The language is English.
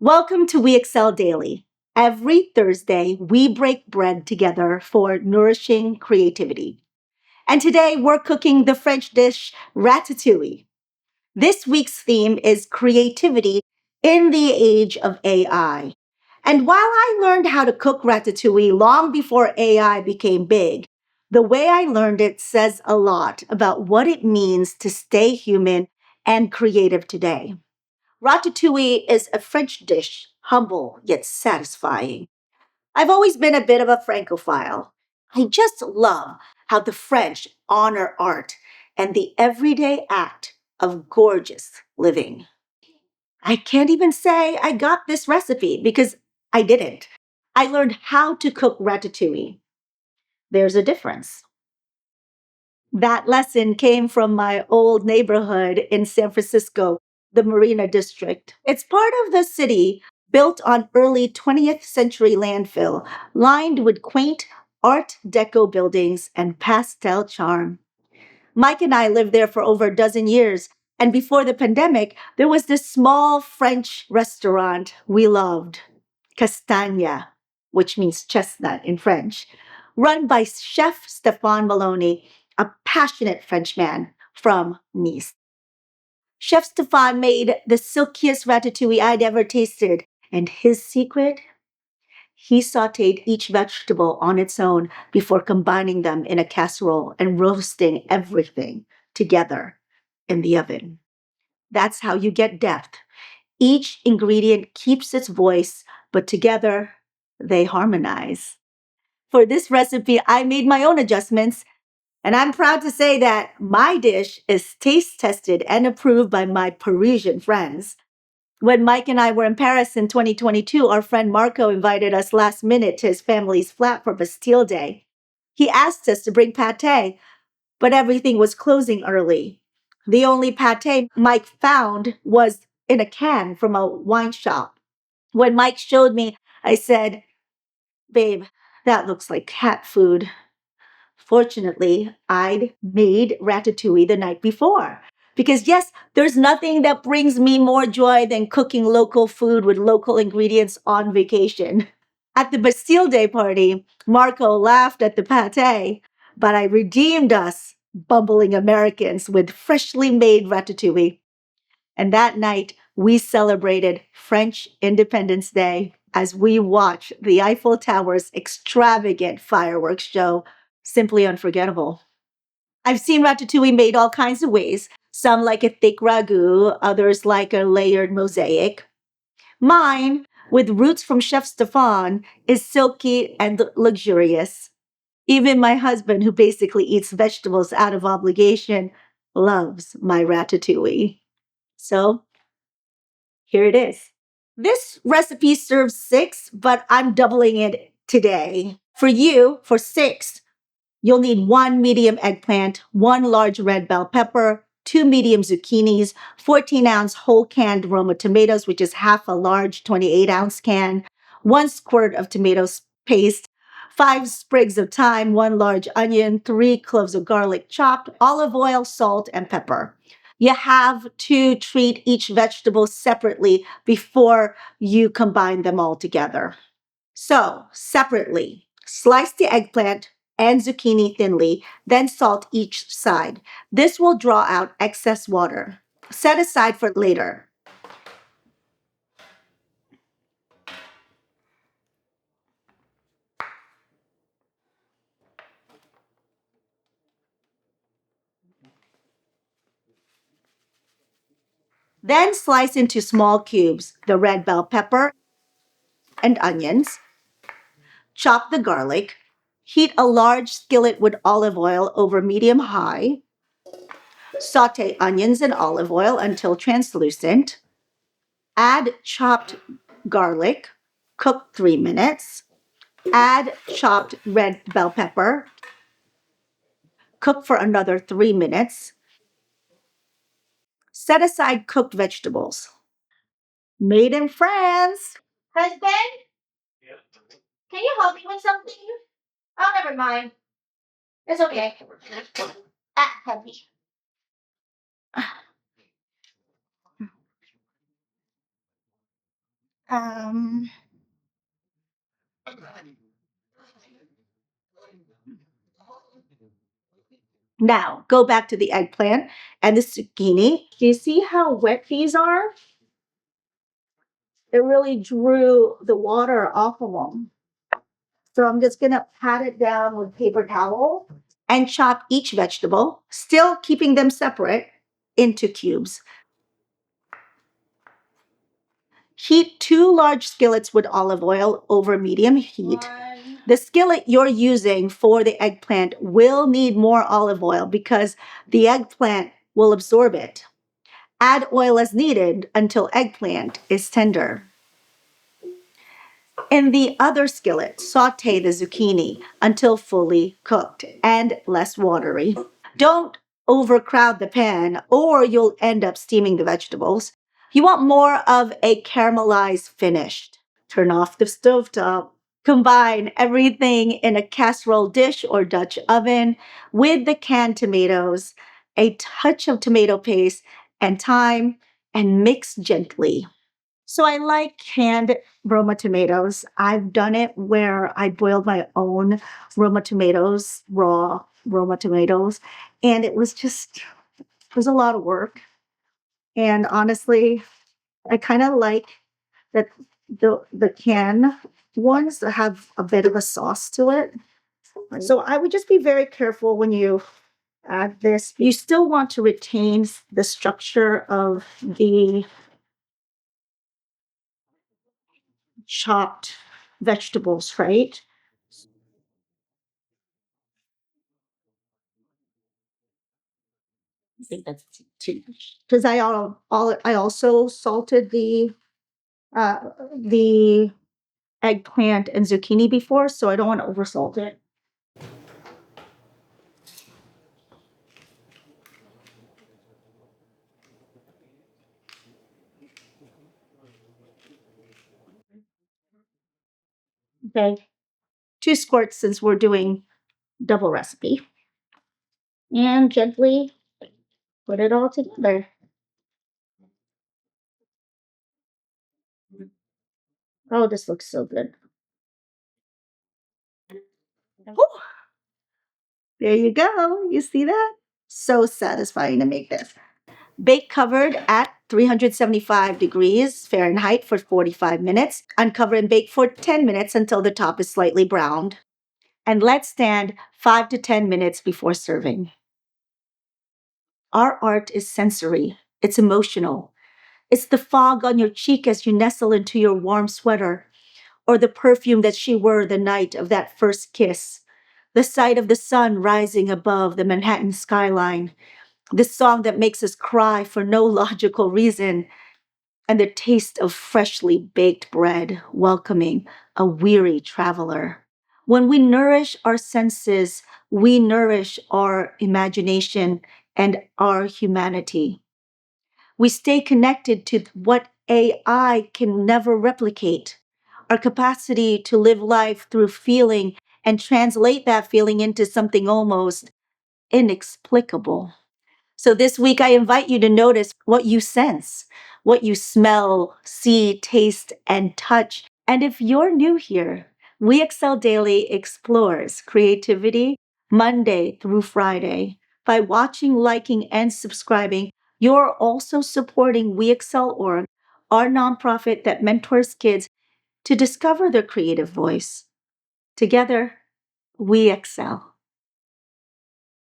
Welcome to We Excel Daily. Every Thursday, we break bread together for nourishing creativity. And today, we're cooking the French dish ratatouille. This week's theme is creativity in the age of AI. And while I learned how to cook ratatouille long before AI became big, the way I learned it says a lot about what it means to stay human and creative today. Ratatouille is a French dish, humble yet satisfying. I've always been a bit of a Francophile. I just love how the French honor art and the everyday act of gorgeous living. I can't even say I got this recipe because I didn't. I learned how to cook ratatouille. There's a difference. That lesson came from my old neighborhood in San Francisco, the Marina District. It's part of the city built on early 20th century landfill, lined with quaint Art Deco buildings and pastel charm. Mike and I lived there for over a dozen years, and before the pandemic, there was this small French restaurant we loved, Castagna, which means chestnut in French, run by Chef Stéphane Maloney, a passionate Frenchman from Nice. Chef Stéphane made the silkiest ratatouille I'd ever tasted, and his secret? He sauteed each vegetable on its own before combining them in a casserole and roasting everything together in the oven. That's how you get depth. Each ingredient keeps its voice, but together they harmonize. For this recipe, I made my own adjustments, and I'm proud to say that my dish is taste tested and approved by my Parisian friends. When Mike and I were in Paris in 2022, our friend Marco invited us last minute to his family's flat for Bastille Day. He asked us to bring pate, but everything was closing early. The only pate Mike found was in a can from a wine shop. When Mike showed me, I said, "Babe, that looks like cat food." Fortunately, I'd made ratatouille the night before. Because, yes, there's nothing that brings me more joy than cooking local food with local ingredients on vacation. At the Bastille Day party, Marco laughed at the pate, but I redeemed us, bumbling Americans, with freshly made ratatouille. And that night, we celebrated French Independence Day as we watched the Eiffel Tower's extravagant fireworks show. Simply unforgettable. I've seen ratatouille made all kinds of ways. Some like a thick ragu, others like a layered mosaic. Mine, with roots from Chef Stefan, is silky and luxurious. Even my husband, who basically eats vegetables out of obligation, loves my ratatouille. So here it is. This recipe serves six, but I'm doubling it today. For you, for six, you'll need one medium eggplant, one large red bell pepper, two medium zucchinis, 14-ounce whole canned Roma tomatoes, which is half a large 28-ounce can, one squirt of tomato paste, five sprigs of thyme, one large onion, three cloves of garlic chopped, olive oil, salt, and pepper. You have to treat each vegetable separately before you combine them all together. So, separately, slice the eggplant and zucchini thinly, then salt each side. This will draw out excess water. Set aside for later. Then slice into small cubes the red bell pepper and onions. Chop the garlic. Heat a large skillet with olive oil over medium high. Saute onions in olive oil until translucent. Add chopped garlic. Cook 3 minutes. Add chopped red bell pepper. Cook for another 3 minutes. Set aside cooked vegetables. Made in France. Husband, can you help me with something? Oh, never mind. It's okay. Heavy. Um, Now, go back to the eggplant and the zucchini. Do you see how wet these are? It really drew the water off of them. So I'm just gonna pat it down with paper towel and chop each vegetable, still keeping them separate, into cubes. Heat two large skillets with olive oil over medium heat. The skillet you're using for the eggplant will need more olive oil because the eggplant will absorb it. Add oil as needed until eggplant is tender. In the other skillet, saute the zucchini until fully cooked and less watery. Don't overcrowd the pan or you'll end up steaming the vegetables. You want more of a caramelized finish. Turn off the stovetop. Combine everything in a casserole dish or Dutch oven with the canned tomatoes, a touch of tomato paste, and thyme, and mix gently. So I like canned Roma tomatoes. I've done it where I boiled my own Roma tomatoes, raw Roma tomatoes, and it was a lot of work. And honestly, I kind of like that the can ones that have a bit of a sauce to it. So I would just be very careful when you add this. You still want to retain the structure of the chopped vegetables, right? I think that's too much because I also salted uh the eggplant and zucchini before, so I don't want to oversalt it. Okay, 2 squirts since we're doing double recipe, and gently put it all together. Oh, this looks so good. Whew, there you go. You see that? So satisfying to make this. Bake covered at 375 degrees Fahrenheit for 45 minutes. Uncover and bake for 10 minutes until the top is slightly browned. And let stand 5 to 10 minutes before serving. Our art is sensory, it's emotional. It's the fog on your cheek as you nestle into your warm sweater, or the perfume that she wore the night of that first kiss, the sight of the sun rising above the Manhattan skyline, this song that makes us cry for no logical reason, and the taste of freshly baked bread welcoming a weary traveler. When we nourish our senses, we nourish our imagination and our humanity. We stay connected to what AI can never replicate, our capacity to live life through feeling and translate that feeling into something almost inexplicable. So this week, I invite you to notice what you sense, what you smell, see, taste, and touch. And if you're new here, We Excel Daily explores creativity Monday through Friday. By watching, liking, and subscribing, you're also supporting We Excel Org, our nonprofit that mentors kids to discover their creative voice. Together, we excel.